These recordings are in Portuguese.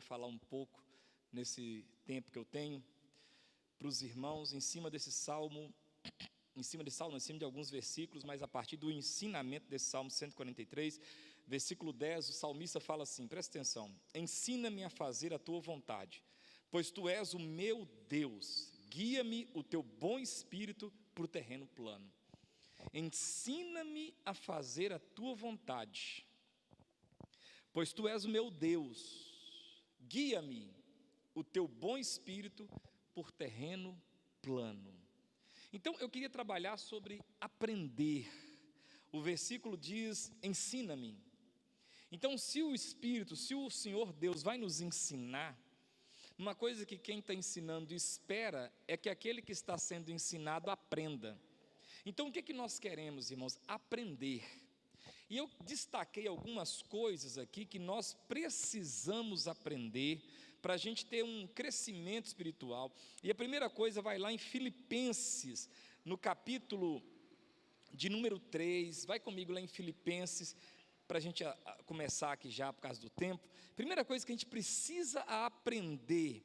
falar um pouco, nesse tempo que eu tenho, para os irmãos, em cima de alguns versículos, mas a partir do ensinamento desse Salmo 143, versículo 10, o salmista fala assim, presta atenção: ensina-me a fazer a tua vontade, pois tu és o meu Deus, guia-me o teu bom espírito para o terreno plano. Ensina-me a fazer a tua vontade, pois tu és o meu Deus, guia-me o teu bom espírito por terreno plano. Então eu queria trabalhar sobre aprender. O versículo diz: ensina-me. Então, se o Espírito, se o Senhor Deus vai nos ensinar, uma coisa que quem está ensinando espera é que aquele que está sendo ensinado aprenda. Então, o que nós queremos, irmãos? Aprender. E eu destaquei algumas coisas aqui que nós precisamos aprender para a gente ter um crescimento espiritual. E a primeira coisa vai lá em Filipenses, no capítulo de número 3, vai comigo lá em Filipenses, para a gente começar aqui já por causa do tempo. Primeira coisa que a gente precisa aprender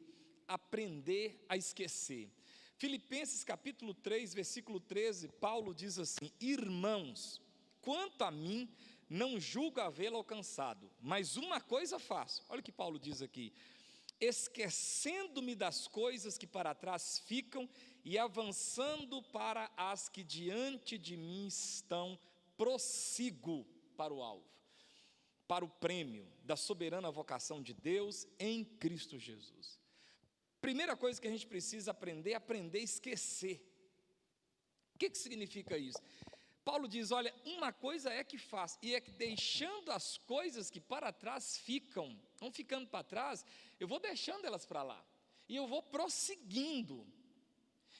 a esquecer. Filipenses capítulo 3, versículo 13, Paulo diz assim: irmãos, quanto a mim, não julgo havê-lo alcançado, mas uma coisa faço. Olha o que Paulo diz aqui: esquecendo-me das coisas que para trás ficam e avançando para as que diante de mim estão, prossigo para o alvo, para o prêmio da soberana vocação de Deus em Cristo Jesus. Primeira coisa que a gente precisa aprender a esquecer. O que significa isso? Paulo diz: olha, uma coisa é que faço, e é que deixando as coisas que para trás vão ficando para trás, eu vou deixando elas para lá, e eu vou prosseguindo.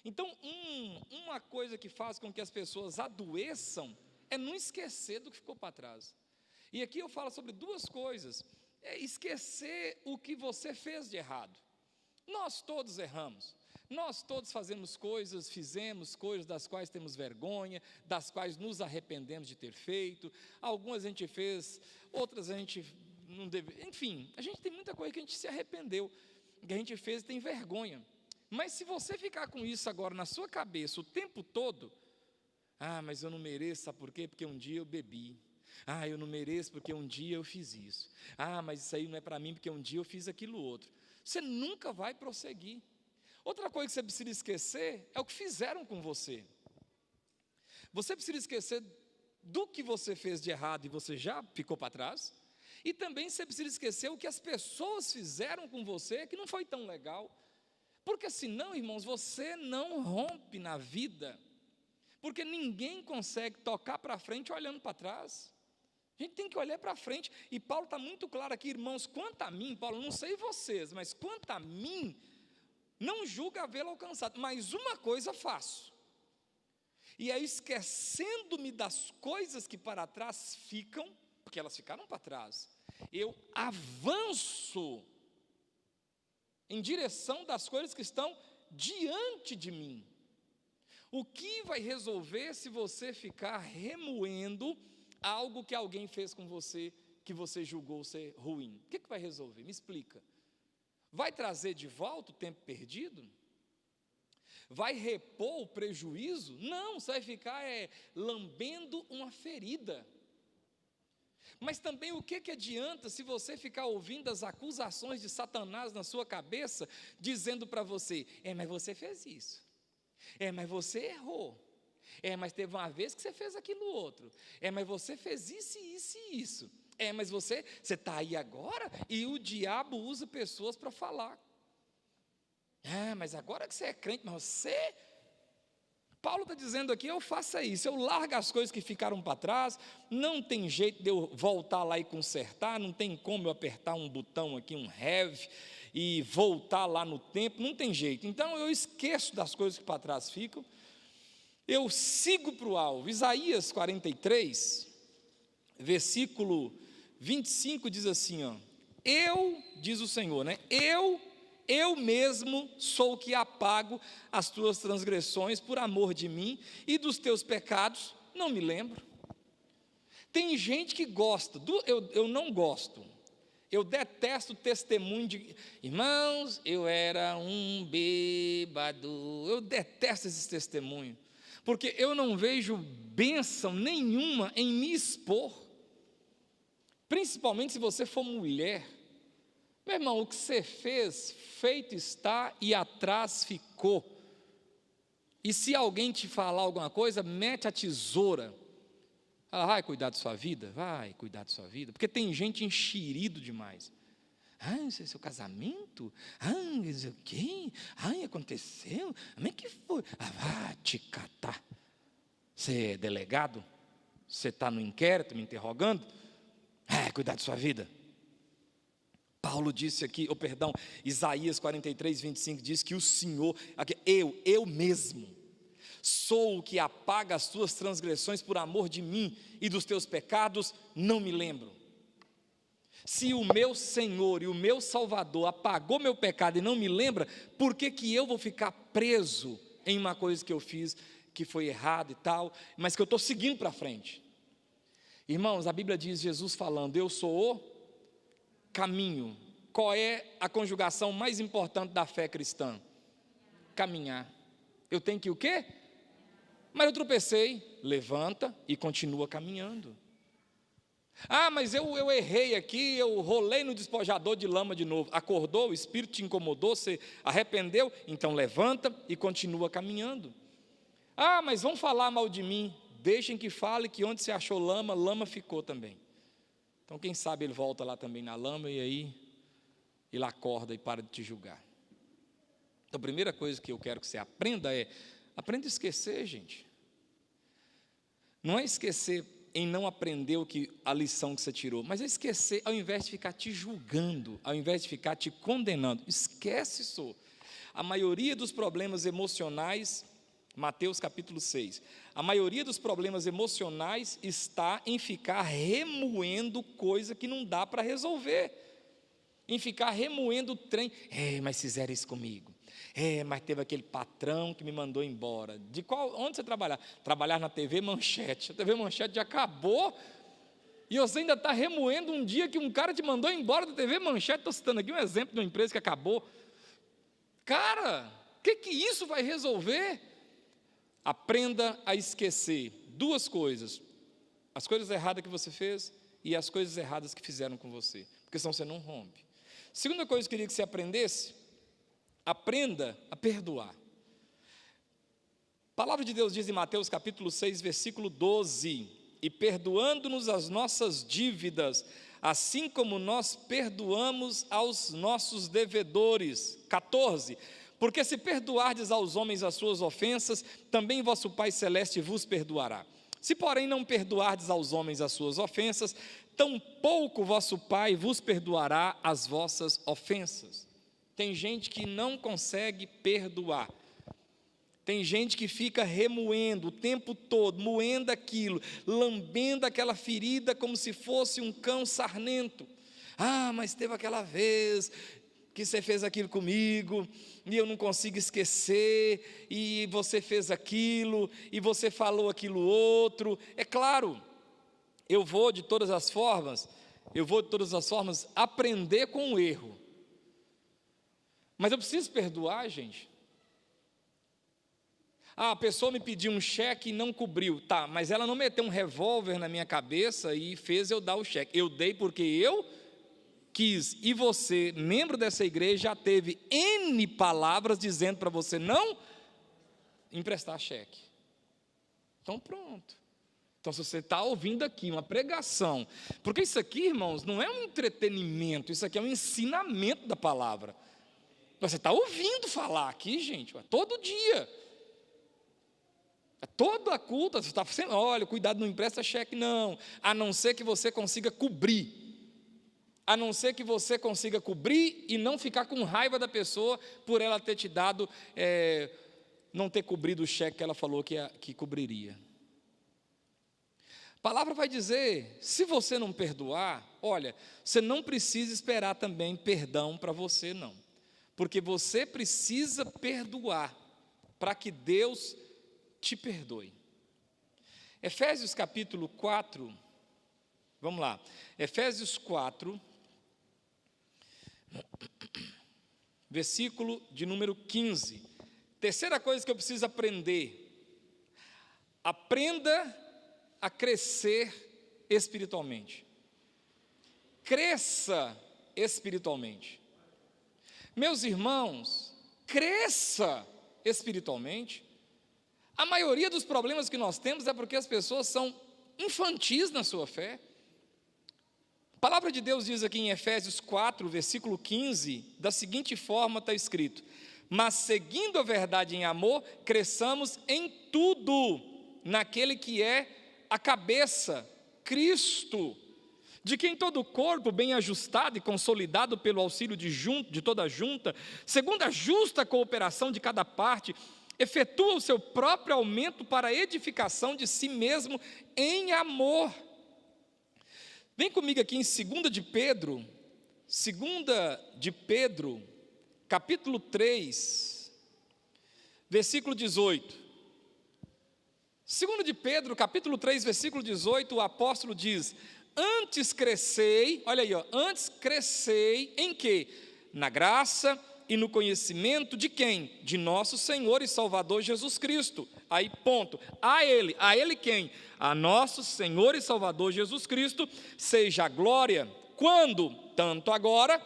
Então, uma coisa que faz com que as pessoas adoeçam é não esquecer do que ficou para trás. E aqui eu falo sobre duas coisas: é esquecer o que você fez de errado. Nós todos erramos. Nós todos fizemos coisas das quais temos vergonha, das quais nos arrependemos de ter feito. Algumas a gente fez, outras a gente não deve. Enfim, a gente tem muita coisa que a gente se arrependeu, que a gente fez e tem vergonha. Mas se você ficar com isso agora na sua cabeça o tempo todo: mas eu não mereço, sabe por quê? Porque um dia eu bebi. Eu não mereço porque um dia eu fiz isso. Mas isso aí não é para mim porque um dia eu fiz aquilo outro. Você nunca vai prosseguir. Outra coisa que você precisa esquecer é o que fizeram com você. Você precisa esquecer do que você fez de errado e você já ficou para trás. E também você precisa esquecer o que as pessoas fizeram com você que não foi tão legal. Porque senão, irmãos, você não rompe na vida. Porque ninguém consegue tocar para frente olhando para trás. A gente tem que olhar para frente. E Paulo está muito claro aqui: irmãos, quanto a mim, Paulo, não sei vocês, mas quanto a mim, não julgo havê-lo alcançado, mas uma coisa faço, e é esquecendo-me das coisas que para trás ficam, porque elas ficaram para trás, eu avanço em direção das coisas que estão diante de mim. O que vai resolver se você ficar remoendo algo que alguém fez com você, que você julgou ser ruim? O que vai resolver? Me explica. Vai trazer de volta o tempo perdido? Vai repor o prejuízo? Não, você vai ficar lambendo uma ferida. Mas também o que adianta se você ficar ouvindo as acusações de Satanás na sua cabeça, dizendo para você: mas você fez isso, mas você errou, mas teve uma vez que você fez aquilo outro, mas você fez isso, isso e isso. Mas você está aí agora, e o diabo usa pessoas para falar. Mas agora que você é crente, mas você... Paulo está dizendo aqui: eu faço isso, eu largo as coisas que ficaram para trás, não tem jeito de eu voltar lá e consertar, não tem como eu apertar um botão aqui, um have, e voltar lá no tempo, não tem jeito. Então eu esqueço das coisas que para trás ficam, eu sigo para o alvo. Isaías 43, versículo 25 diz assim, diz o Senhor, eu mesmo sou o que apago as tuas transgressões por amor de mim, e dos teus pecados não me lembro. Tem gente que gosta, eu não gosto, Eu detesto testemunho de irmãos, eu era um bêbado. Eu detesto esses testemunhos, porque eu não vejo bênção nenhuma em me expor, principalmente se você for mulher. Meu irmão, o que você fez, feito está e atrás ficou. E se alguém te falar alguma coisa, mete a tesoura. Ela vai cuidar da sua vida? Vai cuidar da sua vida. Porque tem gente enxerido demais. Esse é seu casamento? Não sei o quê? Aconteceu? Como é que foi? Vai te catar. Você é delegado? Você está no inquérito me interrogando? Cuidar da sua vida. Paulo disse aqui, Isaías 43, 25 diz que o Senhor, eu mesmo, sou o que apaga as tuas transgressões por amor de mim, e dos teus pecados não me lembro. Se o meu Senhor e o meu Salvador apagou meu pecado e não me lembra, por que eu vou ficar preso em uma coisa que eu fiz, que foi errado e tal, mas que eu estou seguindo para frente? Irmãos, a Bíblia diz, Jesus falando, eu sou o caminho. Qual é a conjugação mais importante da fé cristã? Caminhar. Eu tenho que o quê? Mas eu tropecei, levanta e continua caminhando. Mas eu errei aqui, eu rolei no despojador de lama de novo. Acordou, o Espírito te incomodou, você arrependeu, então levanta e continua caminhando. Mas vão falar mal de mim. Deixem que fale, que onde você achou lama, lama ficou também. Então quem sabe ele volta lá também na lama, e aí ele acorda e para de te julgar. Então a primeira coisa que eu quero que você aprenda aprenda a esquecer, gente. Não é esquecer em não aprender a lição que você tirou, mas é esquecer ao invés de ficar te julgando, ao invés de ficar te condenando. Esquece isso. A maioria dos problemas emocionais, Mateus capítulo 6, a maioria dos problemas emocionais está em ficar remoendo coisa que não dá para resolver, em ficar remoendo o trem. Mas fizeram isso comigo. Mas teve aquele patrão que me mandou embora. Onde você trabalhar? Trabalhar na TV Manchete. A TV Manchete já acabou e você ainda está remoendo um dia que um cara te mandou embora da TV Manchete. Estou citando aqui um exemplo de uma empresa que acabou. Cara, o que isso vai resolver? Aprenda a esquecer duas coisas: as coisas erradas que você fez e as coisas erradas que fizeram com você, porque senão você não rompe. Segunda coisa que eu queria que você aprendesse: aprenda a perdoar. A palavra de Deus diz em Mateus capítulo 6, versículo 12: e perdoando-nos as nossas dívidas, assim como nós perdoamos aos nossos devedores. 14: porque se perdoardes aos homens as suas ofensas, também vosso Pai Celeste vos perdoará. Se porém não perdoardes aos homens as suas ofensas, tampouco vosso Pai vos perdoará as vossas ofensas. Tem gente que não consegue perdoar. Tem gente que fica remoendo o tempo todo, moendo aquilo, lambendo aquela ferida como se fosse um cão sarnento. Mas teve aquela vez que você fez aquilo comigo, e eu não consigo esquecer, e você fez aquilo, e você falou aquilo outro. É claro, eu vou de todas as formas aprender com o erro. Mas eu preciso perdoar, gente. A pessoa me pediu um cheque e não cobriu. Tá, mas ela não meteu um revólver na minha cabeça e fez eu dar o cheque. Eu dei porque eu quis. E você, membro dessa igreja, já teve N palavras dizendo para você não emprestar cheque. Então pronto. Então se você está ouvindo aqui uma pregação, porque isso aqui, irmãos, não é um entretenimento, isso aqui é um ensinamento da palavra. Você está ouvindo falar aqui, gente, todo dia. Toda a culta, você está sendo, olha, cuidado, não empresta cheque não, a não ser que você consiga cobrir. A não ser que você consiga cobrir e não ficar com raiva da pessoa por ela ter te dado, não ter cobrido o cheque que ela falou que cobriria. A palavra vai dizer, se você não perdoar, olha, você não precisa esperar também perdão para você não, porque você precisa perdoar para que Deus te perdoe. Efésios capítulo 4, vamos lá, Efésios 4, Versículo de número 15. Terceira coisa que eu preciso aprender: aprenda a crescer espiritualmente. Cresça espiritualmente. Meus irmãos, cresça espiritualmente. A maioria dos problemas que nós temos é porque as pessoas são infantis na sua fé. A palavra de Deus diz aqui em Efésios 4, versículo 15, da seguinte forma está escrito: mas seguindo a verdade em amor, cresçamos em tudo, naquele que é a cabeça, Cristo, de quem todo o corpo, bem ajustado e consolidado pelo auxílio de toda a junta, segundo a justa cooperação de cada parte, efetua o seu próprio aumento para a edificação de si mesmo em amor. Vem comigo aqui em 2 de Pedro, capítulo 3, versículo 18. 2 de Pedro, capítulo 3, versículo 18, o apóstolo diz: antes crescei, olha aí, antes crescei em quê? Na graça e no conhecimento de quem? De nosso Senhor e Salvador Jesus Cristo. Aí ponto, a Ele quem? A nosso Senhor e Salvador Jesus Cristo, seja a glória, quando? Tanto agora,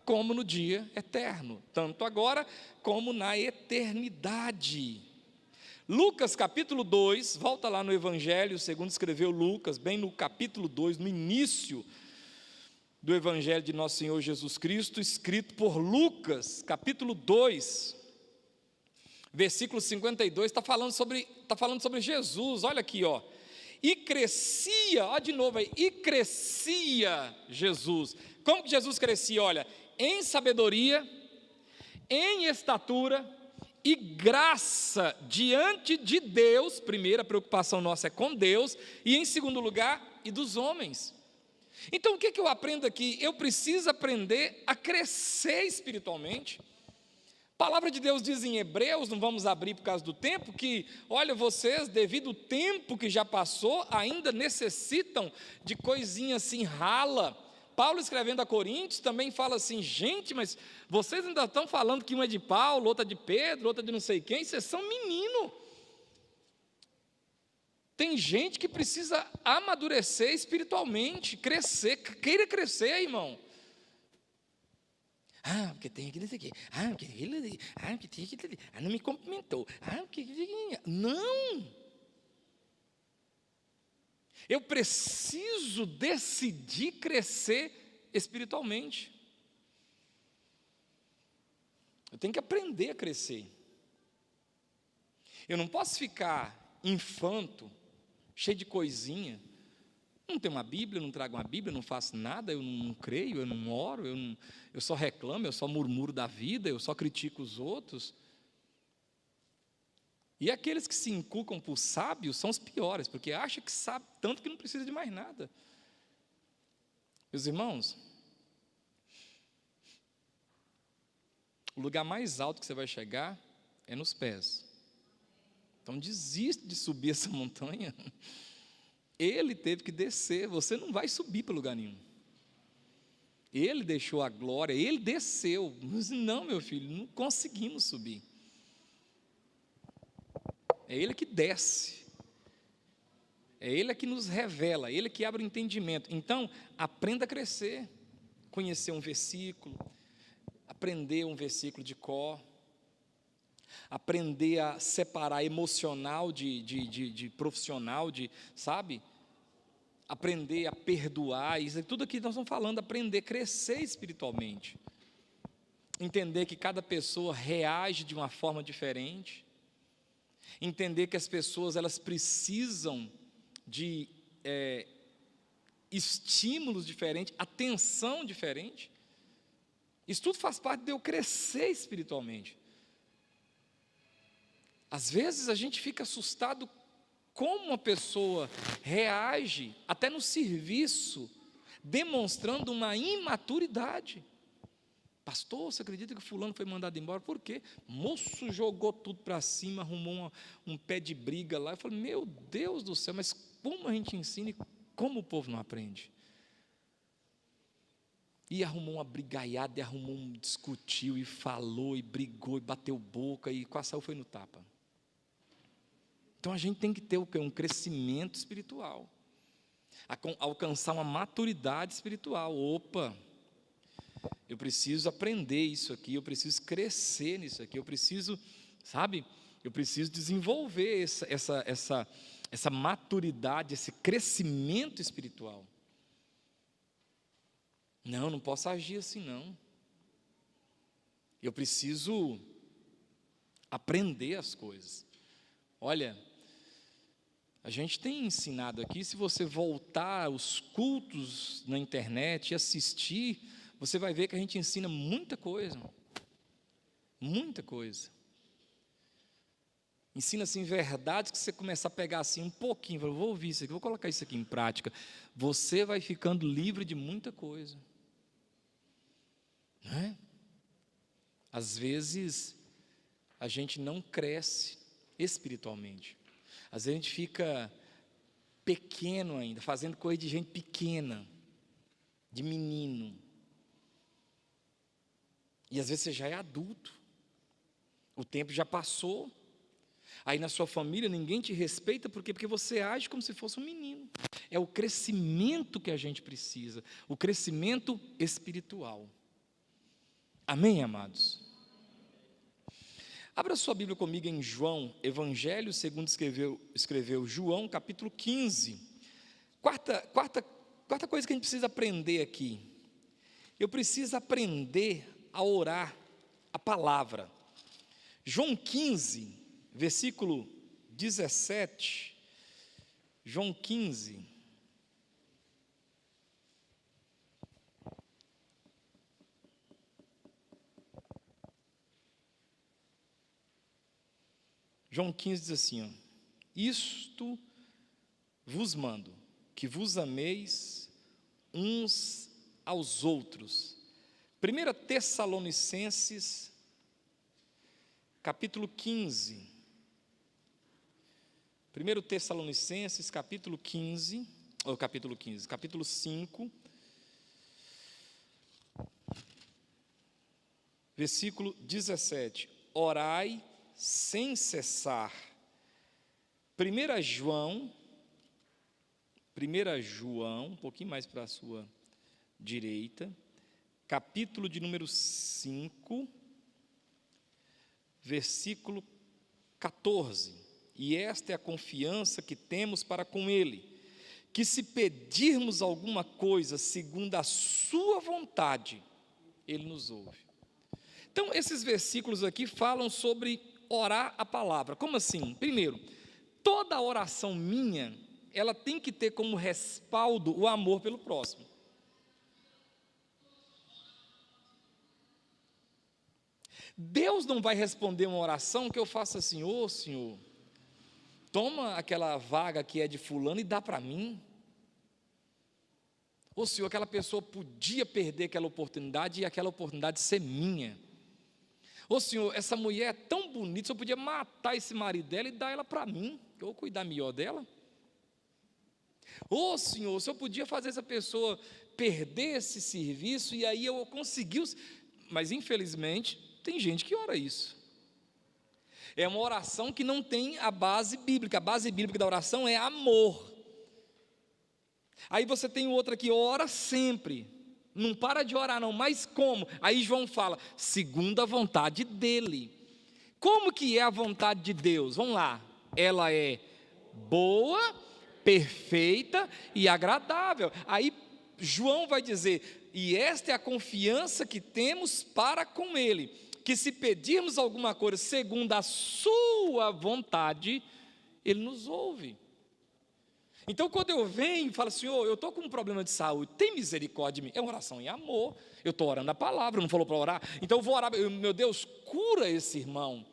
como no dia eterno, tanto agora, como na eternidade. Lucas capítulo 2, volta lá no Evangelho, segundo escreveu Lucas, bem no capítulo 2, no início do Evangelho de nosso Senhor Jesus Cristo, escrito por Lucas, capítulo 2, versículo 52, está falando sobre Jesus, olha aqui, e crescia, olha de novo aí, e crescia Jesus. Como que Jesus crescia? Olha, em sabedoria, em estatura e graça diante de Deus. Primeira preocupação nossa é com Deus, e em segundo lugar, e dos homens. Então o que eu aprendo aqui? Eu preciso aprender a crescer espiritualmente. A palavra de Deus diz em Hebreus, não vamos abrir por causa do tempo, que, olha, vocês, devido ao tempo que já passou, ainda necessitam de coisinha assim rala. Paulo escrevendo a Coríntios também fala assim: gente, mas vocês ainda estão falando que uma é de Paulo, outra de Pedro, outra de não sei quem, vocês são menino. Tem gente que precisa amadurecer espiritualmente, crescer, queira crescer, irmão. Porque tem aquilo aqui, porque aquilo ali, porque tem aquilo ali, não me cumprimentou, porque... Não! Eu preciso decidir crescer espiritualmente. Eu tenho que aprender a crescer. Eu não posso ficar infanto, cheio de coisinha. Não tenho uma Bíblia, não trago uma Bíblia, não faço nada, eu não creio, eu não oro, eu só reclamo, eu só murmuro da vida, eu só critico os outros. E aqueles que se inculcam por sábios são os piores, porque acham que sabe tanto que não precisa de mais nada. Meus irmãos, o lugar mais alto que você vai chegar é nos pés. Então desiste de subir essa montanha. Ele teve que descer, você não vai subir para lugar nenhum. Ele deixou a glória, ele desceu. Mas não, meu filho, não conseguimos subir. É ele que desce. É ele que nos revela, é ele que abre o entendimento. Então, aprenda a crescer, conhecer um versículo, aprender um versículo de cor, aprender a separar emocional de profissional, sabe? Aprender a perdoar, isso é tudo aqui que nós estamos falando, aprender a crescer espiritualmente. Entender que cada pessoa reage de uma forma diferente. Entender que as pessoas, elas precisam de estímulos diferentes, atenção diferente. Isso tudo faz parte de eu crescer espiritualmente. Às vezes a gente fica assustado como uma pessoa reage, até no serviço, demonstrando uma imaturidade. Pastor, você acredita que fulano foi mandado embora? Por quê? Moço jogou tudo para cima, arrumou um pé de briga lá. Eu falei, meu Deus do céu, mas como a gente ensina e como o povo não aprende? E arrumou uma brigaiada, e discutiu, e falou, e brigou, e bateu boca, e quase saiu foi no tapa. Então a gente tem que ter o quê? Um crescimento espiritual, alcançar uma maturidade espiritual. Opa, eu preciso aprender isso aqui, eu preciso crescer nisso aqui, eu preciso, sabe, eu preciso desenvolver essa maturidade, esse crescimento espiritual. Não posso agir assim não. Eu preciso aprender as coisas. Olha, a gente tem ensinado aqui, se você voltar os cultos na internet e assistir, você vai ver que a gente ensina muita coisa. Muita coisa. Ensina assim verdades que você começar a pegar assim um pouquinho, vou ouvir isso aqui, vou colocar isso aqui em prática. Você vai ficando livre de muita coisa. Não é? Às vezes a gente não cresce espiritualmente. Às vezes a gente fica pequeno ainda, fazendo coisa de gente pequena, de menino. E às vezes você já é adulto, o tempo já passou. Aí na sua família ninguém te respeita, por quê? Porque você age como se fosse um menino. É o crescimento que a gente precisa, o crescimento espiritual. Amém, amados? Abra sua Bíblia comigo em João, Evangelho segundo escreveu João, capítulo 15. Quarta coisa que a gente precisa aprender aqui. Eu preciso aprender a orar a palavra. João 15, versículo 17. João 15. João 15 diz assim, ó, isto vos mando, que vos ameis uns aos outros. 1 Tessalonicenses, capítulo 15. 1 Tessalonicenses, capítulo 5, versículo 17. Orai sem cessar. 1 João, um pouquinho mais para a sua direita, capítulo de número 5, versículo 14. E esta é a confiança que temos para com Ele, que se pedirmos alguma coisa segundo a sua vontade, Ele nos ouve. Então, esses versículos aqui falam sobre orar a palavra. Como assim? Primeiro, toda oração minha, ela tem que ter como respaldo o amor pelo próximo. Deus não vai responder uma oração que eu faça assim, ô Senhor, toma aquela vaga que é de fulano e dá para mim. Ô Senhor, aquela pessoa podia perder aquela oportunidade e aquela oportunidade ser minha. Ô Senhor, essa mulher é tão bonita, eu podia matar esse marido dela e dar ela para mim, que eu vou cuidar melhor dela. Ô Senhor, se eu podia fazer essa pessoa perder esse serviço e aí eu consegui, mas infelizmente tem gente que ora isso. É uma oração que não tem a base bíblica. A base bíblica da oração é amor. Aí você tem outra que ora sempre, não para de orar não, mas como? Aí João fala, segundo a vontade dele. Como que é a vontade de Deus? Vamos lá, ela é boa, perfeita e agradável. Aí João vai dizer, e esta é a confiança que temos para com Ele, que se pedirmos alguma coisa segundo a sua vontade, Ele nos ouve. Então quando eu venho e falo, Senhor, eu estou com um problema de saúde, tem misericórdia de mim, é uma oração em amor, eu estou orando a palavra, não falou para orar, então eu vou orar, meu Deus, cura esse irmão,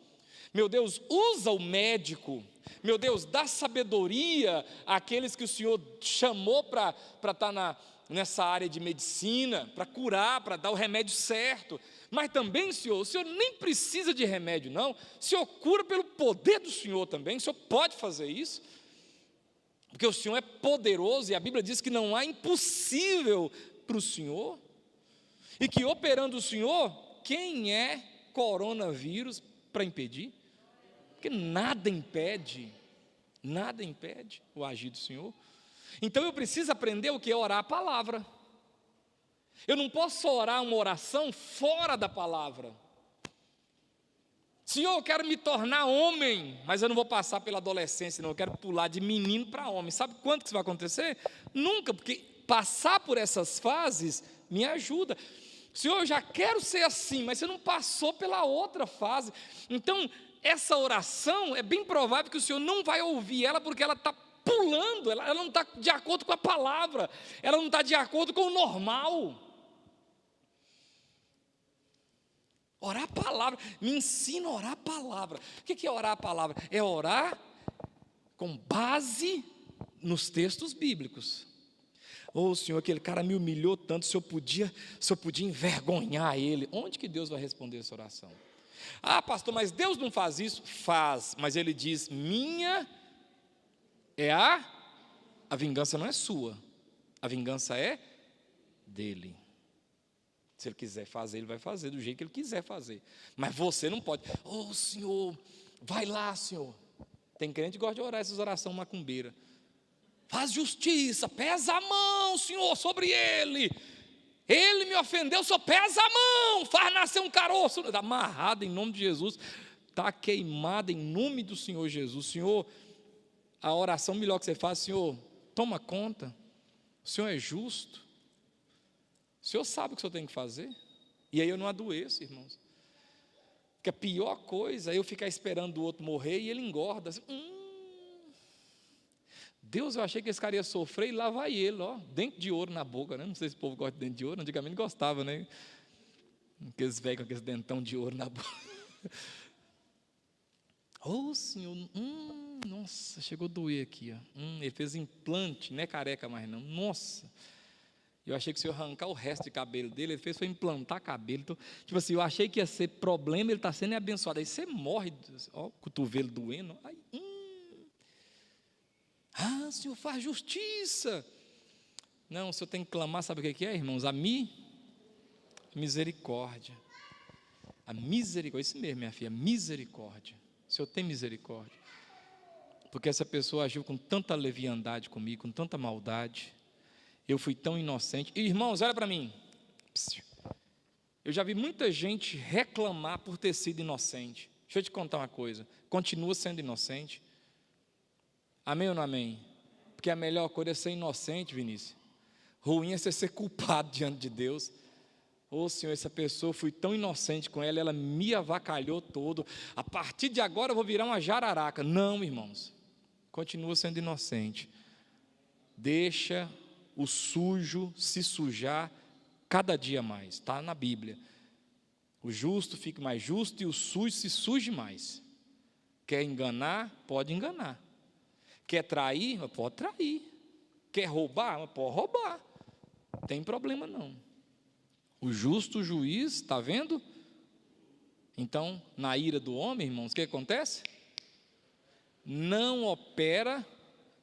meu Deus, usa o médico, meu Deus, dá sabedoria àqueles que o Senhor chamou para estar nessa área de medicina, para curar, para dar o remédio certo. Mas também, Senhor, o Senhor nem precisa de remédio não, o Senhor cura pelo poder do Senhor também, o Senhor pode fazer isso, porque o Senhor é poderoso, e a Bíblia diz que não há impossível para o Senhor. E que operando o Senhor, quem é coronavírus para impedir? Porque nada impede o agir do Senhor. Então eu preciso aprender o que é orar a palavra. Eu não posso orar uma oração fora da palavra. Senhor, eu quero me tornar homem, mas eu não vou passar pela adolescência, não. Eu quero pular de menino para homem. Sabe quando que isso vai acontecer? Nunca, porque passar por essas fases me ajuda. Senhor, eu já quero ser assim, mas você não passou pela outra fase. Então, essa oração, é bem provável que o Senhor não vai ouvir ela, porque ela está pulando, ela não está de acordo com a palavra, ela não está de acordo com o normal. Orar a palavra, me ensina a orar a palavra. O que é orar a palavra? É orar com base nos textos bíblicos. Senhor, aquele cara me humilhou tanto, se eu podia envergonhar ele. Onde que Deus vai responder essa oração? Pastor, mas Deus não faz isso? Faz, mas Ele diz, minha é a vingança não é sua, a vingança é dele. Se Ele quiser fazer, Ele vai fazer do jeito que Ele quiser fazer, mas você não pode. Senhor, vai lá, Senhor. Tem crente que gosta de orar essas orações macumbeiras. Faz justiça, pesa a mão, Senhor, sobre ele. Ele me ofendeu, Senhor, pesa a mão, faz nascer um caroço. Está amarrado em nome de Jesus, está queimado em nome do Senhor Jesus. Senhor, a oração melhor que você faz, Senhor, toma conta. O Senhor é justo. O Senhor sabe o que o Senhor tem que fazer. E aí eu não adoeço, irmãos. Porque a pior coisa é eu ficar esperando o outro morrer e ele engorda. Assim, Deus, eu achei que esse cara ia sofrer e lá vai ele, dente de ouro na boca, né? Não sei se o povo gosta de dente de ouro, antigamente gostava, né? Aqueles velhos com aqueles dentão de ouro na boca. Senhor, nossa, chegou a doer aqui, ele fez implante, não é careca mais não, nossa. Eu achei que se eu arrancar o resto de cabelo dele, ele fez foi implantar cabelo. Então, tipo assim, eu achei que ia ser problema, ele está sendo abençoado. Aí você morre, o cotovelo doendo. Senhor, faz justiça. Não, o Senhor tem que clamar, sabe o que é, irmãos? A misericórdia. A misericórdia, isso mesmo, minha filha, misericórdia. O Senhor tem misericórdia. Porque essa pessoa agiu com tanta leviandade comigo, com tanta maldade. Eu fui tão inocente. E, irmãos, olha para mim. Eu já vi muita gente reclamar por ter sido inocente. Deixa eu te contar uma coisa. Continua sendo inocente. Amém ou não amém? Porque a melhor coisa é ser inocente, Vinícius. Ruim é você ser culpado diante de Deus. Senhor, essa pessoa, fui tão inocente com ela, ela me avacalhou todo. A partir de agora eu vou virar uma jararaca. Não, irmãos. Continua sendo inocente. Deixa o sujo se sujar cada dia mais. Está na Bíblia. O justo fique mais justo e o sujo se suje mais. Quer enganar? Pode enganar. Quer trair? Pode trair. Quer roubar? Pode roubar. Não tem problema não. O justo juiz, está vendo? Então, na ira do homem, irmãos, o que acontece? Não opera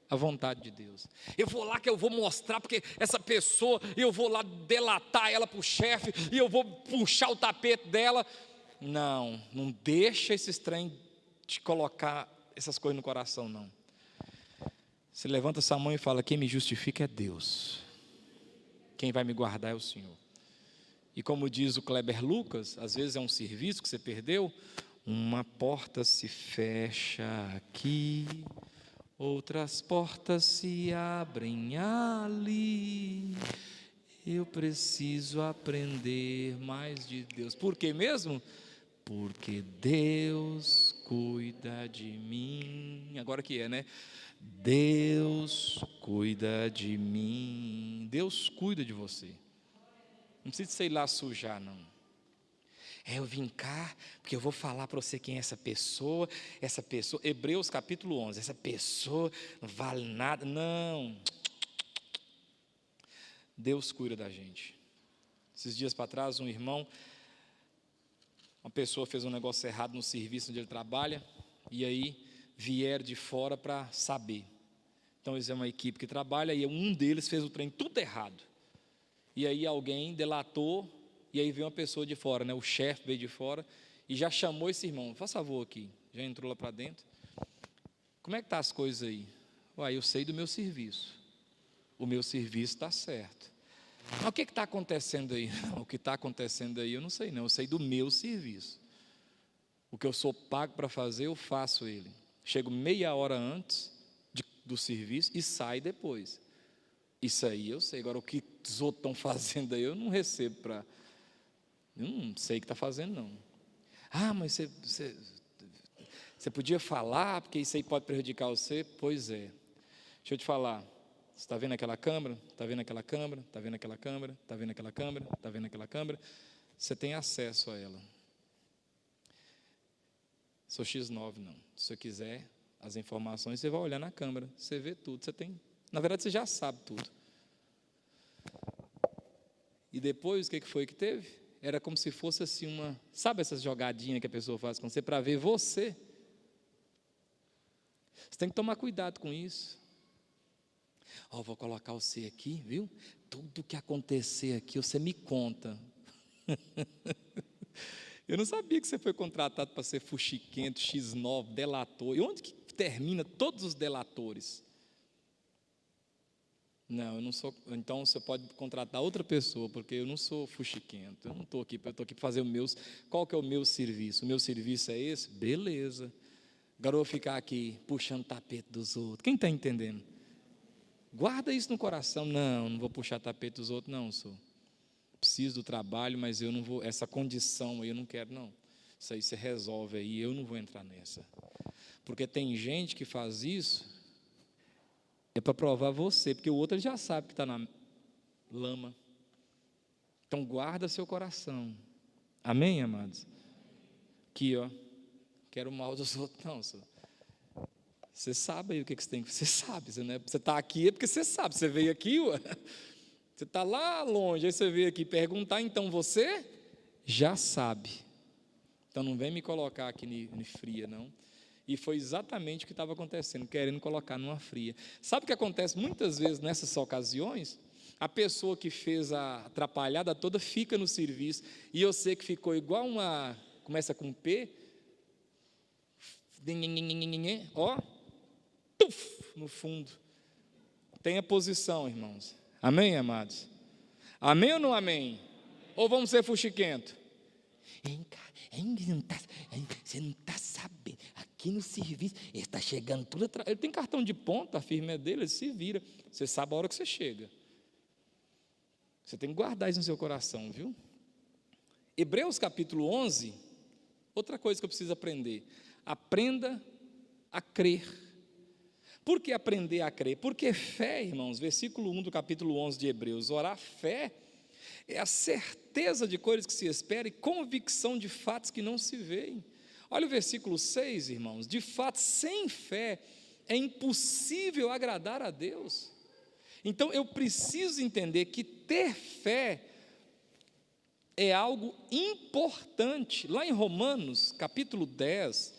a vontade de Deus. Eu vou lá que eu vou mostrar, porque essa pessoa, eu vou lá delatar ela para o chefe, e eu vou puxar o tapete dela. Não deixa esse trem te colocar essas coisas no coração, não. Você levanta sua mão e fala, quem me justifica é Deus. Quem vai me guardar é o Senhor. E como diz o Kleber Lucas, às vezes é um serviço que você perdeu, uma porta se fecha aqui, outras portas se abrem ali. Eu preciso aprender mais de Deus. Por quê mesmo? Porque Deus cuida de mim. Agora que é, né? Deus cuida de mim. Deus cuida de você. Não precisa sei lá sujar, não. Eu vim cá, porque eu vou falar para você quem é essa pessoa, Hebreus capítulo 11, essa pessoa não vale nada, não. Deus cuida da gente. Esses dias para trás, um irmão, uma pessoa fez um negócio errado no serviço onde ele trabalha, e aí vieram de fora para saber. Então eles é uma equipe que trabalha, e um deles fez o trem tudo errado. E aí alguém delatou, E aí veio uma pessoa de fora, né? O chefe veio de fora e já chamou esse irmão. Faz favor aqui. Já entrou lá para dentro. Como é que tá as coisas aí? Uai, eu sei do meu serviço. O meu serviço está certo. Mas o que está acontecendo aí? O que está acontecendo aí eu não sei não. Eu sei do meu serviço. O que eu sou pago para fazer, eu faço ele. Chego meia hora antes do serviço e saio depois. Isso aí eu sei. Agora, o que os outros estão fazendo aí, eu não recebo para... Eu não sei o que está fazendo, não. Ah, mas você podia falar, porque isso aí pode prejudicar você? Pois é. Deixa eu te falar. Você está vendo aquela câmera? Está vendo aquela câmera? Está vendo aquela câmera? Está vendo aquela câmera? Está vendo aquela câmera? Você tem acesso a ela. Sou X9, não. Se você quiser as informações, você vai olhar na câmera, você vê tudo. Você tem, na verdade, você já sabe tudo. E depois, o que foi que teve? Era como se fosse assim uma... Sabe essas jogadinhas que a pessoa faz com você para ver você? Você tem que tomar cuidado com isso. Vou colocar você aqui, viu? Tudo que acontecer aqui, você me conta. Eu não sabia que você foi contratado para ser fuxiquento, X9, delator. E onde que termina todos os delatores? Não, eu não sou. Então você pode contratar outra pessoa, porque eu não sou fuxiquento. Eu não estou aqui, eu estou aqui para fazer o meu. Qual que é o meu serviço? O meu serviço é esse? Beleza. Agora eu vou ficar aqui puxando tapete dos outros. Quem está entendendo? Guarda isso no coração. Não vou puxar tapete dos outros, não, sou. Preciso do trabalho, mas eu não vou, essa condição aí eu não quero, não. Isso aí você resolve aí, eu não vou entrar nessa. Porque tem gente que faz isso, é para provar você, porque o outro ele já sabe que está na lama. Então guarda seu coração. Amém, amados? Aqui, ó. Quero mal dos outros, não, senhor. Você sabe aí o que você tem que... Você sabe, você está aqui é porque você sabe. Você veio aqui, ué. Você está lá longe, aí você veio aqui perguntar, então você já sabe. Então não vem me colocar aqui em fria, não. E foi exatamente o que estava acontecendo, querendo colocar numa fria. Sabe o que acontece muitas vezes nessas ocasiões? A pessoa que fez a atrapalhada toda fica no serviço, e eu sei que ficou igual uma... Começa com P, ó, tuf, no fundo. Tenha posição, irmãos. Amém, amados? Amém ou não amém? Ou vamos ser fuxiquento? Você não está sabendo. Aqui no serviço, ele está chegando tudo atrás. Ele tem cartão de ponta, a firma é dele, ele se vira. Você sabe a hora que você chega. Você tem que guardar isso no seu coração, viu? Hebreus capítulo 11, outra coisa que eu preciso aprender. Aprenda a crer. Por que aprender a crer? Porque fé, irmãos, versículo 1 do capítulo 11 de Hebreus, orar fé é a certeza de coisas que se esperam e convicção de fatos que não se veem. Olha o versículo 6, irmãos, de fato, sem fé é impossível agradar a Deus. Então, eu preciso entender que ter fé é algo importante. Lá em Romanos, capítulo 10,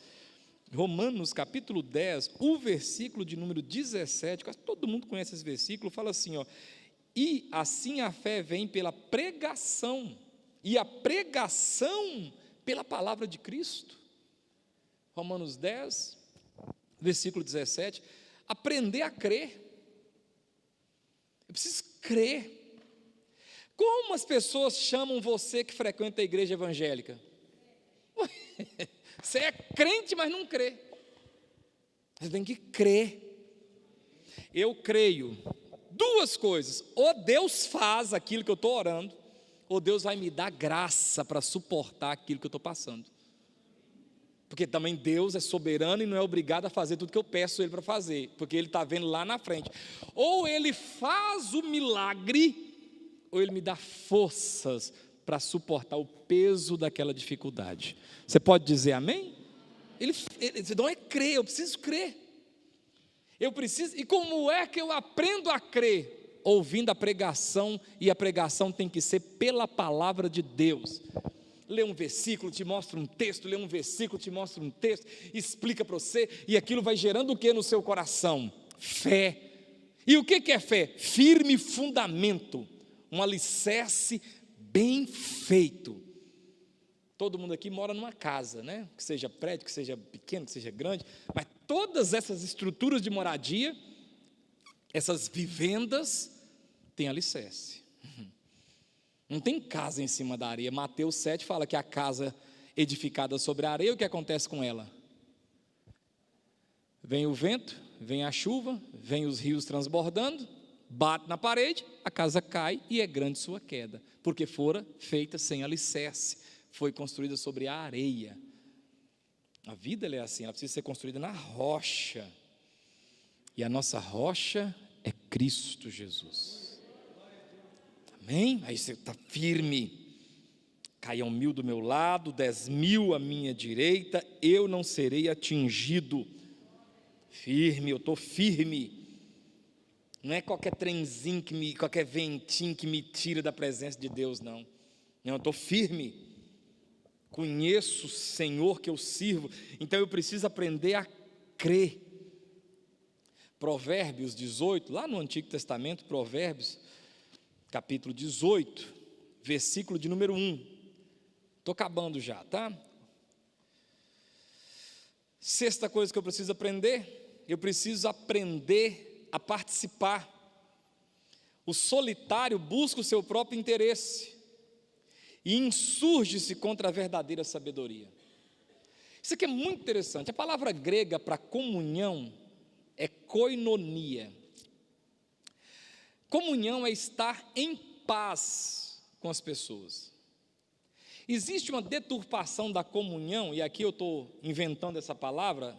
o versículo de número 17, quase todo mundo conhece esse versículo, fala assim, ó, e assim a fé vem pela pregação, e a pregação pela palavra de Cristo. Romanos 10, versículo 17, aprender a crer. Eu preciso crer. Como as pessoas chamam você que frequenta a igreja evangélica? Você é crente, mas não crê. Você tem que crer. Eu creio duas coisas: ou Deus faz aquilo que eu estou orando, ou Deus vai me dar graça para suportar aquilo que eu estou passando. Porque também Deus é soberano e não é obrigado a fazer tudo que eu peço Ele para fazer, porque Ele está vendo lá na frente. Ou Ele faz o milagre, ou Ele me dá forças para suportar o peso daquela dificuldade. Você pode dizer amém? Ele não é crer, eu preciso crer. Eu preciso, e como é que eu aprendo a crer? Ouvindo a pregação, e a pregação tem que ser pela palavra de Deus. Lê um versículo, te mostra um texto, lê um versículo, te mostra um texto, explica para você, e aquilo vai gerando o que no seu coração? Fé. E o que é fé? Firme fundamento, um alicerce bem feito. Todo mundo aqui mora numa casa, né? Que seja prédio, que seja pequeno, que seja grande, mas todas essas estruturas de moradia, essas vivendas, têm alicerce. Não tem casa em cima da areia. Mateus 7 fala que a casa edificada sobre a areia, o que acontece com ela? Vem o vento, vem a chuva, vem os rios transbordando, bate na parede, a casa cai e é grande sua queda, porque fora feita sem alicerce, foi construída sobre a areia. A vida ela é assim, ela precisa ser construída na rocha, e a nossa rocha é Cristo Jesus. Amém? Aí você está firme. Caiam 1000 do meu lado, 10.000 à minha direita, eu não serei atingido. Firme, eu estou firme. Não é qualquer trenzinho, qualquer ventinho que me tira da presença de Deus, não. Não, eu estou firme. Conheço o Senhor que eu sirvo, então eu preciso aprender a crer. Provérbios 18, lá no Antigo Testamento, Provérbios, capítulo 18, versículo de número 1. Estou acabando já, tá? Sexta coisa que eu preciso aprender a participar. O solitário busca o seu próprio interesse e insurge-se contra a verdadeira sabedoria. Isso aqui é muito interessante. A palavra grega para comunhão é koinonia. Comunhão é estar em paz com as pessoas. Existe uma deturpação da comunhão, e aqui eu estou inventando essa palavra,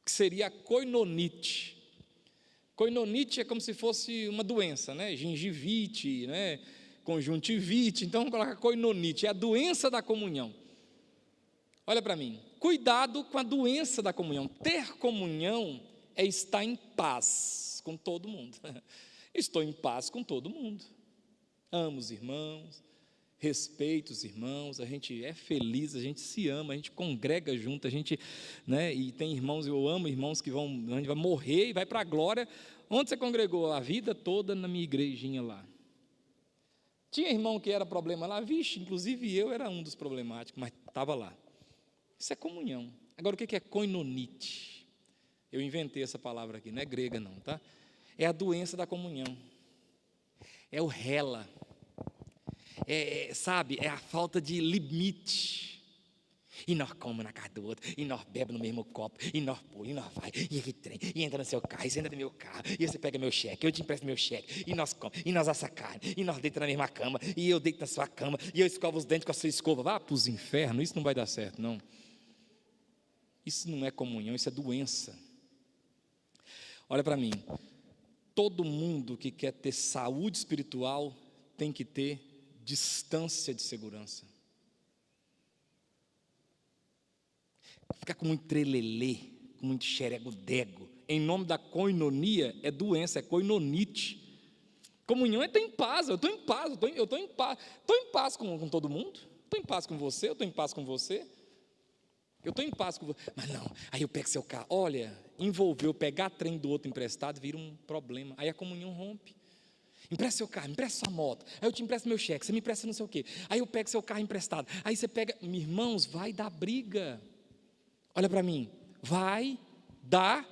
que seria a koinonite. Koinonite é como se fosse uma doença, né? Gengivite, né? Conjuntivite, então vamos colocar koinonite, é a doença da comunhão. Olha para mim, cuidado com a doença da comunhão. Ter comunhão é estar em paz com todo mundo. Estou em paz com todo mundo. Amo os irmãos, respeito os irmãos, a gente é feliz, a gente se ama, a gente congrega junto, a gente, né, e tem irmãos, eu amo irmãos que a gente vai morrer e vai para a glória. Onde você congregou? A vida toda na minha igrejinha lá. Tinha irmão que era problema lá, vixe, inclusive eu era um dos problemáticos, mas estava lá. Isso é comunhão. Agora, o que é koinonite? Eu inventei essa palavra aqui, não é grega não, tá? É a doença da comunhão. É o rela. Sabe, é a falta de limite. E nós comemos na casa do outro, e nós bebemos no mesmo copo, e nós põe, e nós vai, e aqui trem, e entra no seu carro, e você entra no meu carro, e você pega meu cheque, eu te empresto meu cheque, e nós comemos, e nós assa carne, e nós deitamos na mesma cama, e eu deito na sua cama, e eu escovo os dentes com a sua escova. Vá para os infernos, isso não vai dar certo, não. Isso não é comunhão, isso é doença. Olha para mim, todo mundo que quer ter saúde espiritual tem que ter distância de segurança. Ficar com muito trelelê, com muito xerego-dego, em nome da koinonia, é doença, é koinonite. Comunhão é ter em paz, eu estou em paz, eu estou em paz. Estou em paz com todo mundo, estou em paz com você, eu estou em paz com você. Eu estou em paz com você, mas não, aí eu pego seu carro, olha, envolveu, pegar trem do outro emprestado, vira um problema, aí a comunhão rompe. Empresta seu carro, empresta sua moto, aí eu te empresto meu cheque, você me empresta não sei o quê, aí eu pego seu carro emprestado, aí você pega, irmãos, vai dar briga. Olha para mim, vai dar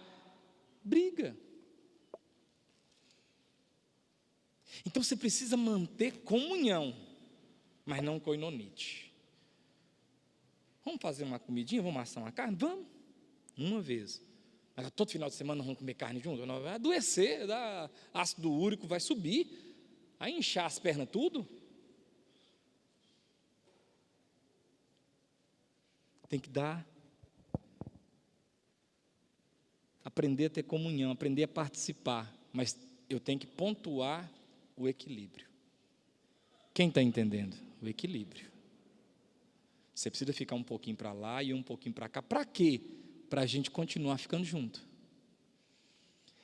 briga. Então você precisa manter comunhão, mas não koinonite. Vamos fazer uma comidinha, vamos assar uma carne? Vamos, uma vez. Mas todo final de semana vamos comer carne junto? Não, vai adoecer, dá ácido úrico, vai subir, aí inchar as pernas tudo. Tem que aprender a ter comunhão, aprender a participar, mas eu tenho que pontuar o equilíbrio. Quem está entendendo? O equilíbrio. Você precisa ficar um pouquinho para lá e um pouquinho para cá. Para quê? Para a gente continuar ficando junto.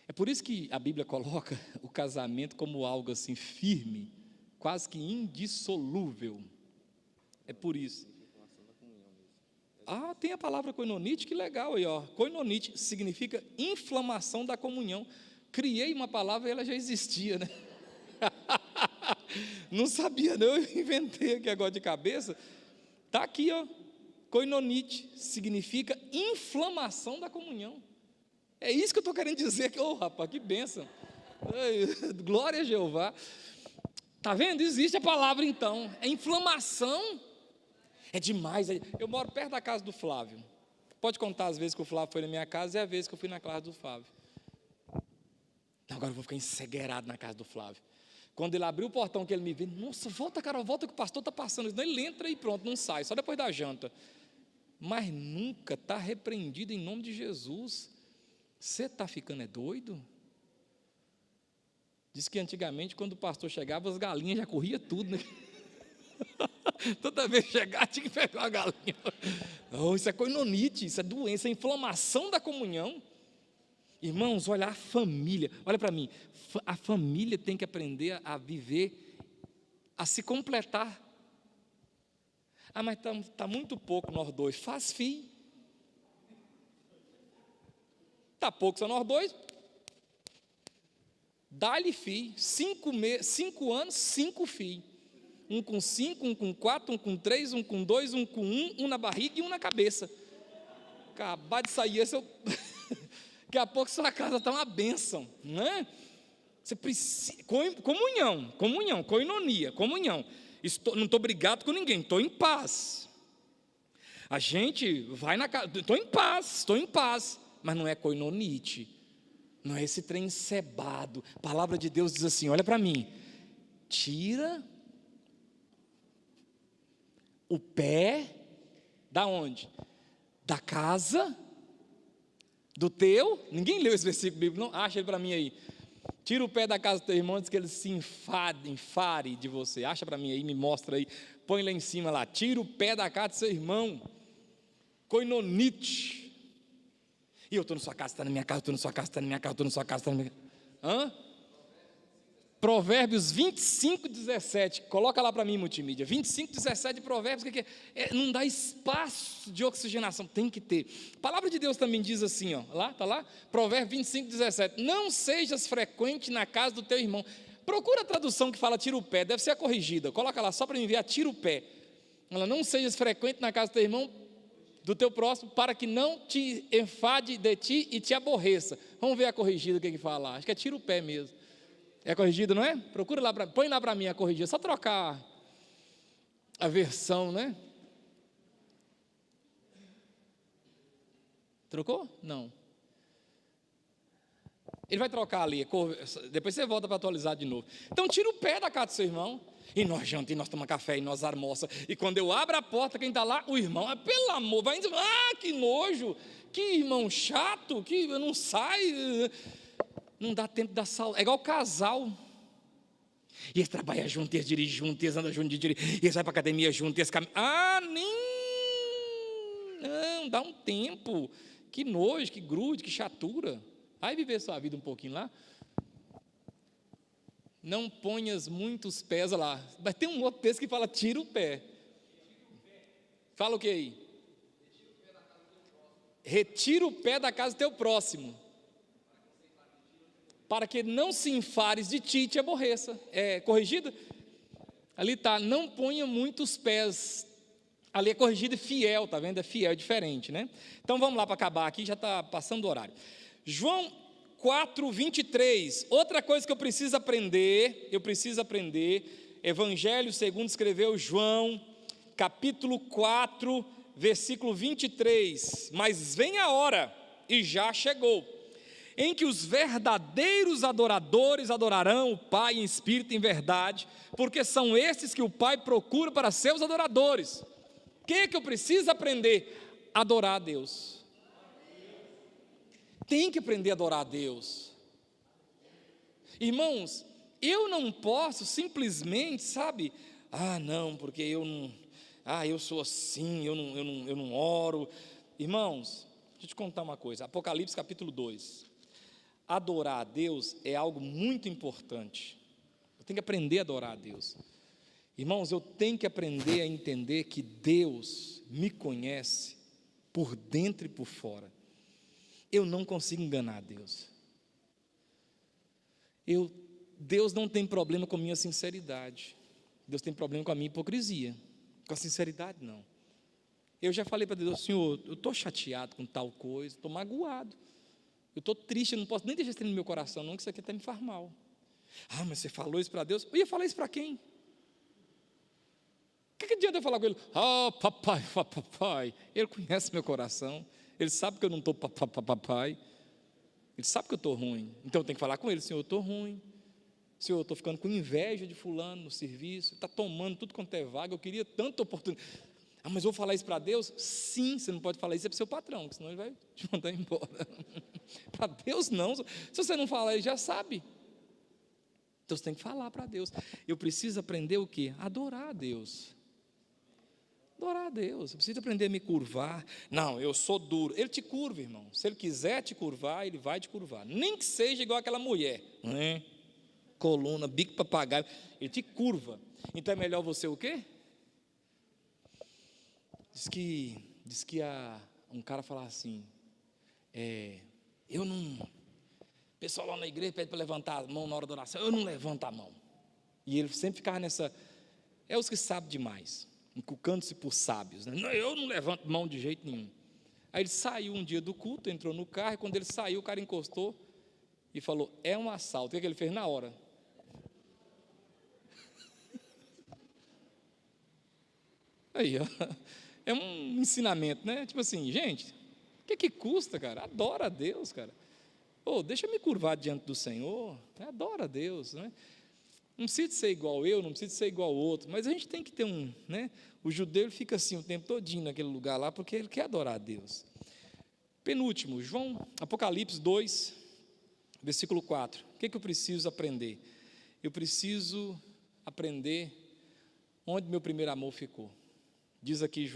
É por isso que a Bíblia coloca o casamento como algo assim firme, quase que indissolúvel. É por isso. Ah, tem a palavra koinonite, que legal aí, ó. Koinonite significa inflamação da comunhão. Criei uma palavra e ela já existia, né? Não sabia não, eu inventei aqui agora de cabeça. Está aqui, ó. Koinonite significa inflamação da comunhão. É isso que eu estou querendo dizer. Ô, rapaz, que bênção. Glória a Jeová. Está vendo? Existe a palavra então. É inflamação. É demais. Eu moro perto da casa do Flávio. Pode contar as vezes que o Flávio foi na minha casa e a vez que eu fui na casa do Flávio. Agora eu vou ficar encegueirado na casa do Flávio. Quando ele abriu o portão que ele me viu, nossa, volta, Carol, volta que o pastor está passando. Senão ele entra e pronto, não sai, só depois da janta. Mas nunca está repreendido em nome de Jesus. Você está ficando doido? Diz que antigamente, quando o pastor chegava, as galinhas já corriam tudo, né? Toda vez que chegar, tinha que pegar uma galinha. Oh, isso é koinonite, isso é doença, é inflamação da comunhão. Irmãos, olha a família, olha para mim, a família tem que aprender a viver, a se completar. Ah, mas está muito pouco nós dois, faz filho. Está pouco só nós dois, dá-lhe filho, 5 anos, 5 filhos. Um com 5, um com 4, um com 3, um com 2, um com 1, um na barriga e um na cabeça. Acabar de sair, esse eu... Daqui a pouco sua casa está uma bênção, não é? Você precisa, comunhão, koinonia, comunhão. Não estou brigado com ninguém, estou em paz. A gente vai na casa, estou em paz, mas não é koinonite, não é esse trem encebado. A palavra de Deus diz assim, olha para mim, tira o pé, da onde? Da casa do teu, ninguém leu esse versículo bíblico, não, acha ele para mim aí, tira o pé da casa do teu irmão, diz que ele se enfare de você, acha para mim aí, me mostra aí, põe lá em cima lá, tira o pé da casa do seu irmão, koinonite, e eu estou na sua casa, está na minha casa, estou na sua casa, está na minha casa, estou na sua casa, está na minha casa, Provérbios 25, 17, coloca lá para mim, multimídia, 25, 17 de Provérbios, o que é? Não dá espaço de oxigenação, tem que ter. A palavra de Deus também diz assim, ó, lá, está lá? Provérbios 25, 17, não sejas frequente na casa do teu irmão. Procura a tradução que fala tira o pé, deve ser a corrigida, coloca lá só para me enviar, tira o pé. Ela, não sejas frequente na casa do teu irmão, do teu próximo, para que não te enfade de ti e te aborreça. Vamos ver a corrigida, o que fala lá, acho que é tira o pé mesmo. É corrigido, não é? Procura lá, põe lá para mim a corrigida, só trocar a versão, né? Trocou? Não. Ele vai trocar ali, depois você volta para atualizar de novo. Então tira o pé da casa do seu irmão, e nós jantamos, e nós tomamos café, e nós almoçamos, e quando eu abro a porta, quem está lá? O irmão, pelo amor, vai dizer, que nojo, que irmão chato, que não sai... Não dá tempo da saúde, é igual casal. E eles trabalham juntos, eles dirigem juntos, eles andam juntos, eles vão para a academia juntos, eles caminham. Não, dá um tempo. Que nojo, que grude, que chatura. Vai viver sua vida um pouquinho lá. Não ponhas muitos pés lá. Mas tem um outro texto que fala, tira o pé. Fala o que aí? Retira o pé da casa do teu próximo. Para que não se enfares de ti e te aborreça. É corrigido? Ali está, não ponha muitos pés. Ali é corrigido e fiel, está vendo? É fiel, é diferente, né? Então vamos lá para acabar aqui, já está passando o horário. João 4, 23. Outra coisa que eu preciso aprender, Evangelho segundo escreveu João, capítulo 4, versículo 23. Mas vem a hora, e já chegou, em que os verdadeiros adoradores adorarão o Pai em espírito e em verdade, porque são estes que o Pai procura para seus adoradores. O que eu preciso aprender? Adorar a Deus. Tem que aprender a adorar a Deus. Irmãos, eu não posso simplesmente, sabe, não, porque eu não, eu sou assim, eu não oro. Irmãos, deixa eu te contar uma coisa, Apocalipse capítulo 2. Adorar a Deus é algo muito importante. Eu tenho que aprender a adorar a Deus. Irmãos, eu tenho que aprender a entender que Deus me conhece por dentro e por fora. Eu não consigo enganar a Deus. Deus não tem problema com minha sinceridade. Deus tem problema com a minha hipocrisia, com a sinceridade, não. Eu já falei para Deus, Senhor, eu estou chateado com tal coisa, estou magoado, eu estou triste, eu não posso nem deixar isso no meu coração, não, que isso aqui até me faz mal. Ah, mas você falou isso para Deus? Eu ia falar isso para quem? O que adianta eu falar com ele? Ah, papai, ele conhece meu coração, ele sabe que eu não estou papai, ele sabe que eu estou ruim, então eu tenho que falar com ele, Senhor, eu estou ruim, Senhor, eu estou ficando com inveja de fulano no serviço, está tomando tudo quanto é vaga, eu queria tanta oportunidade. Ah, mas eu vou falar isso para Deus? Sim, você não pode falar isso, é para o seu patrão, porque senão ele vai te mandar embora. Para Deus não, se você não falar, ele já sabe. Então você tem que falar para Deus. Eu preciso aprender o quê? Adorar a Deus. Adorar a Deus, eu preciso aprender a me curvar. Não, eu sou duro. Ele te curva, irmão. Se ele quiser te curvar, ele vai te curvar. Nem que seja igual aquela mulher, né? Coluna, bico papagaio, ele te curva. Então é melhor você o quê? Diz que um cara falar assim, eu não, o pessoal lá na igreja pede para levantar a mão na hora da oração, eu não levanto a mão. E ele sempre ficava nessa, os que sabem demais, encucando-se por sábios, né? Não, eu não levanto mão de jeito nenhum. Aí ele saiu um dia do culto, entrou no carro, e quando ele saiu, o cara encostou e falou, é um assalto. O que ele fez na hora? Aí, ó, é um ensinamento, né? Tipo assim, gente, o que custa, cara? Adora a Deus, cara. Deixa eu me curvar diante do Senhor, né? Adora a Deus, né? Não precisa ser igual eu, não precisa ser igual ao outro, mas a gente tem que ter né? O judeu ele fica assim o tempo todinho naquele lugar lá, porque ele quer adorar a Deus. Penúltimo, Apocalipse 2, versículo 4. O que eu preciso aprender? Eu preciso aprender onde meu primeiro amor ficou. Diz aqui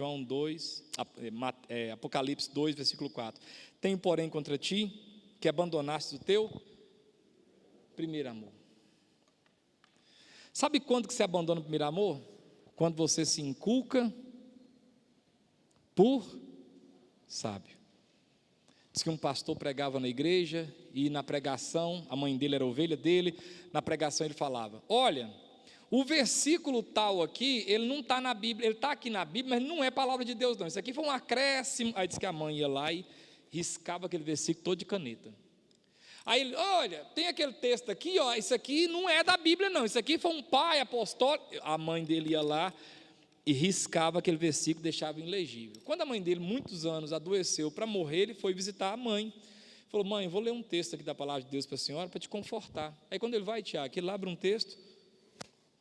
Apocalipse 2, versículo 4. Tenho, porém, contra ti, que abandonaste o teu primeiro amor. Sabe quando que você abandona o primeiro amor? Quando você se inculca por sábio. Diz que um pastor pregava na igreja, e na pregação, a mãe dele era a ovelha dele, na pregação ele falava, olha, o versículo tal aqui, ele não está na Bíblia, ele está aqui na Bíblia, mas não é palavra de Deus não, isso aqui foi um acréscimo. Aí diz que a mãe ia lá e riscava aquele versículo todo de caneta. Aí ele, olha, tem aquele texto aqui, ó, isso aqui não é da Bíblia não, isso aqui foi um pai apostólico. A mãe dele ia lá e riscava aquele versículo, deixava ilegível. Quando a mãe dele, muitos anos, adoeceu para morrer, ele foi visitar a mãe. Falou, mãe, eu vou ler um texto aqui da palavra de Deus para a senhora, para te confortar. Aí quando ele vai, Tiago, ele abre um texto,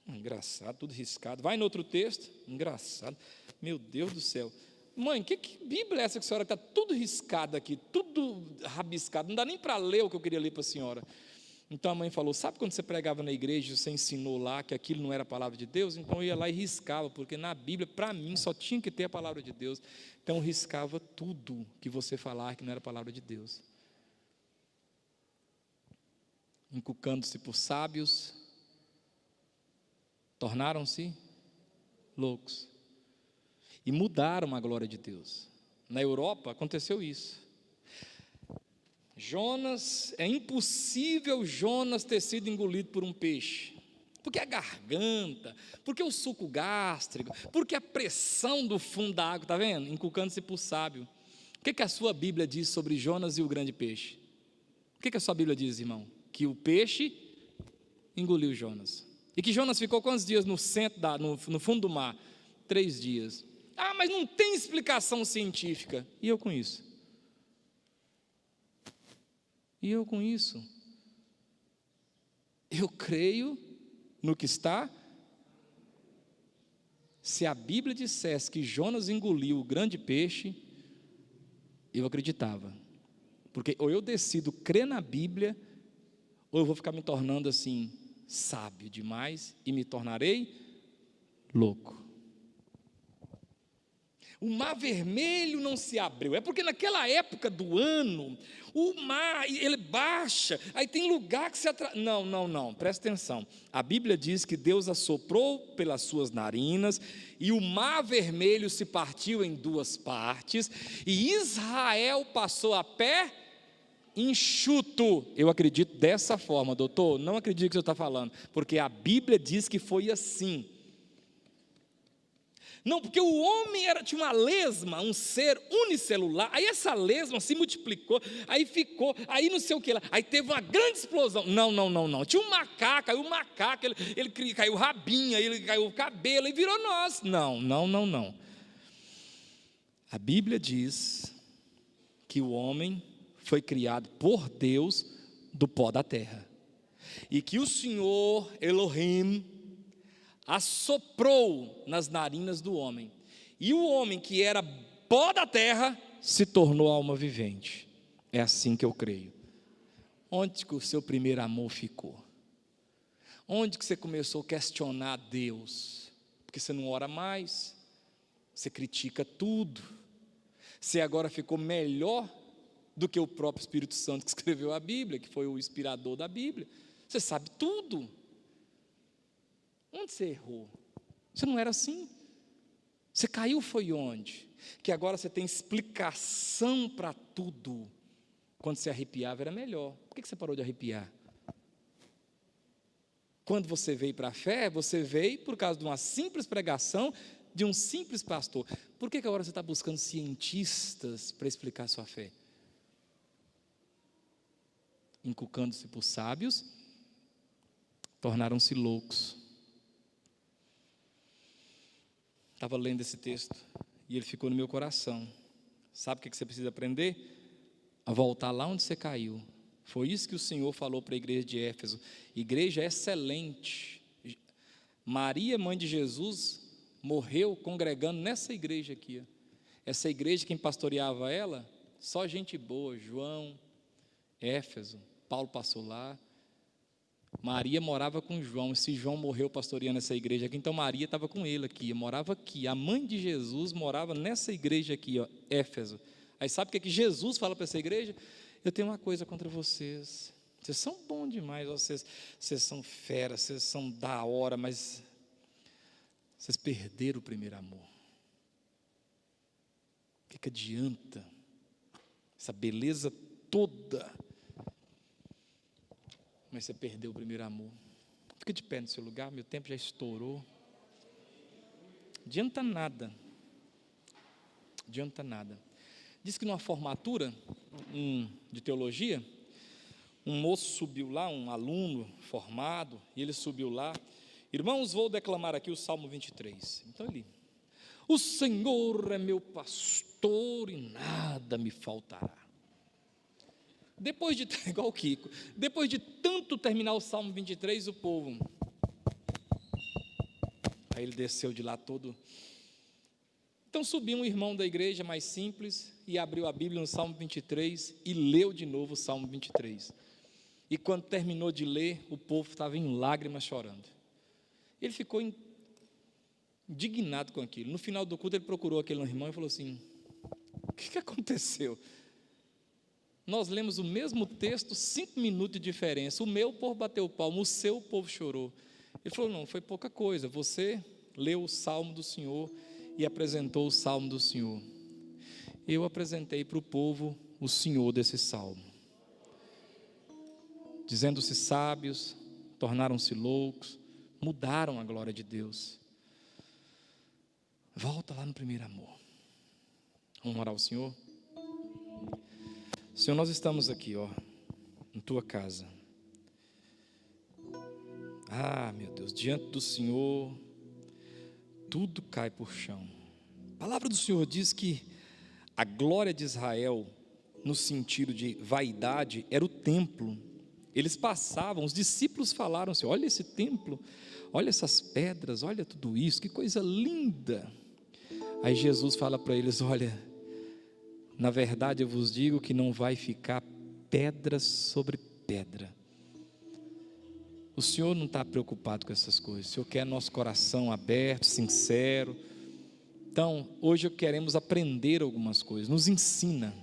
engraçado, tudo riscado. Vai no outro texto, engraçado. Meu Deus do céu. Mãe, que Bíblia é essa que a senhora está tudo riscado aqui, tudo rabiscado, não dá nem para ler o que eu queria ler para a senhora. Então a mãe falou, sabe quando você pregava na igreja, você ensinou lá que aquilo não era a palavra de Deus? Então eu ia lá e riscava, porque na Bíblia, para mim, só tinha que ter a palavra de Deus. Então eu riscava tudo que você falar que não era a palavra de Deus. Encucando-se por sábios, tornaram-se loucos e mudaram a glória de Deus. Na Europa aconteceu isso. Jonas, é impossível Jonas ter sido engolido por um peixe, porque a garganta, porque o suco gástrico, porque a pressão do fundo da água, está vendo? Encucando-se por sábio. O que a sua Bíblia diz sobre Jonas e o grande peixe? O que a sua Bíblia diz, irmão? Que o peixe engoliu Jonas. E que Jonas ficou quantos dias no fundo do mar? 3 dias. Ah, mas não tem explicação científica. E eu com isso? Eu creio no que está. Se a Bíblia dissesse que Jonas engoliu o grande peixe, eu acreditava. Porque ou eu decido crer na Bíblia, ou eu vou ficar me tornando assim, sábio demais, e me tornarei louco. O mar vermelho não se abriu, é porque naquela época do ano, o mar, ele baixa, aí tem lugar que se Não, presta atenção, a Bíblia diz que Deus assoprou pelas suas narinas, e o mar vermelho se partiu em 2 partes, e Israel passou a pé enxuto. Eu acredito dessa forma, doutor, não acredito que você está falando, porque a Bíblia diz que foi assim. Não, porque o homem tinha uma lesma, um ser unicelular. Aí essa lesma se multiplicou, aí ficou, aí não sei o que lá. Aí teve uma grande explosão. Não. Tinha um macaco, aí o macaco, ele caiu rabinho, aí ele caiu o cabelo e virou nós. Não. A Bíblia diz que o homem foi criado por Deus do pó da terra. E que o Senhor Elohim assoprou nas narinas do homem, e o homem que era pó da terra se tornou alma vivente. É assim que eu creio. Onde que o seu primeiro amor ficou? Onde que você começou a questionar Deus? Porque você não ora mais, você critica tudo, você agora ficou melhor do que o próprio Espírito Santo que escreveu a Bíblia, que foi o inspirador da Bíblia. Você sabe tudo. Onde você errou? Você não era assim. Você caiu foi onde? Que agora você tem explicação para tudo. Quando você arrepiava era melhor. Por que você parou de arrepiar? Quando você veio para a fé, você veio por causa de uma simples pregação de um simples pastor. Por que agora você está buscando cientistas para explicar a sua fé? Inculcando-se por sábios, tornaram-se loucos. Estava lendo esse texto e ele ficou no meu coração. Sabe o que você precisa aprender? A voltar lá onde você caiu. Foi isso que o Senhor falou para a igreja de Éfeso. Igreja excelente. Maria, mãe de Jesus, morreu congregando nessa igreja aqui. Essa igreja, quem pastoreava ela, só gente boa. João, Éfeso, Paulo passou lá. Maria morava com João. Se João morreu pastoreando essa igreja aqui, então Maria estava com ele aqui, morava aqui. A mãe de Jesus morava nessa igreja aqui, ó, Éfeso. Aí sabe o que Jesus fala para essa igreja? Eu tenho uma coisa contra vocês. Vocês são bons demais, vocês são feras, vocês são da hora, mas vocês perderam o primeiro amor. O que adianta? Essa beleza toda, mas você perdeu o primeiro amor. Fica de pé no seu lugar, meu tempo já estourou. Adianta nada. Diz que numa formatura de teologia, um moço subiu lá, um aluno formado, e ele subiu lá. Irmãos, vou declamar aqui o Salmo 23. Então ele: o Senhor é meu pastor e nada me faltará. Depois de, igual o Kiko, depois de tanto terminar o Salmo 23, o povo, aí ele desceu de lá todo. Então subiu um irmão da igreja mais simples e abriu a Bíblia no Salmo 23 e leu de novo o Salmo 23. E quando terminou de ler, o povo estava em lágrimas chorando. Ele ficou indignado com aquilo. No final do culto ele procurou aquele irmão e falou assim: o que aconteceu? Nós lemos o mesmo texto, 5 minutos de diferença. O meu, o povo bateu palma, o seu, o povo chorou. Ele falou: não, foi pouca coisa. Você leu o Salmo do Senhor e apresentou o Salmo do Senhor. Eu apresentei para o povo o Senhor desse Salmo. Dizendo-se sábios, tornaram-se loucos, mudaram a glória de Deus. Volta lá no primeiro amor. Vamos orar ao Senhor? Senhor, nós estamos aqui, ó, em tua casa. Ah, meu Deus, diante do Senhor, tudo cai por chão. A palavra do Senhor diz que a glória de Israel, no sentido de vaidade, era o templo. Eles passavam, os discípulos falaram assim: olha esse templo, olha essas pedras, olha tudo isso, que coisa linda. Aí Jesus fala para eles: olha, na verdade eu vos digo que não vai ficar pedra sobre pedra. O Senhor não está preocupado com essas coisas. O Senhor quer nosso coração aberto, sincero. Então, hoje queremos aprender algumas coisas. Nos ensina.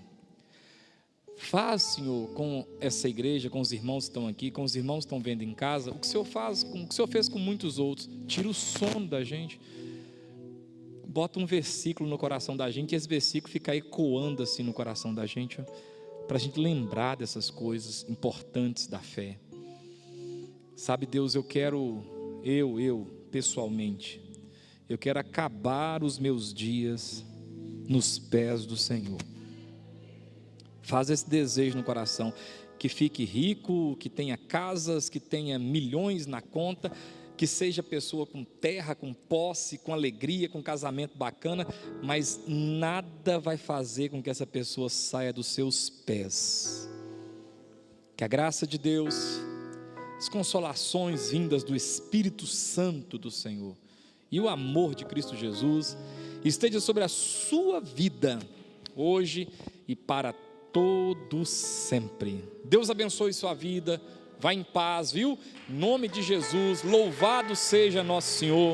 Faz, Senhor, com essa igreja, com os irmãos que estão aqui, com os irmãos que estão vendo em casa, o que o Senhor faz, o que o Senhor fez com muitos outros. Tira o sono da gente. Bota um versículo no coração da gente, e esse versículo fica ecoando assim no coração da gente, para a gente lembrar dessas coisas importantes da fé. Sabe, Deus, eu quero, pessoalmente, eu quero acabar os meus dias nos pés do Senhor. Faz esse desejo no coração, que fique rico, que tenha casas, que tenha milhões na conta, que seja pessoa com terra, com posse, com alegria, com casamento bacana, mas nada vai fazer com que essa pessoa saia dos seus pés. Que a graça de Deus, as consolações vindas do Espírito Santo do Senhor e o amor de Cristo Jesus esteja sobre a sua vida, hoje e para todo sempre. Deus abençoe sua vida, vá em paz, viu? Em nome de Jesus, louvado seja nosso Senhor.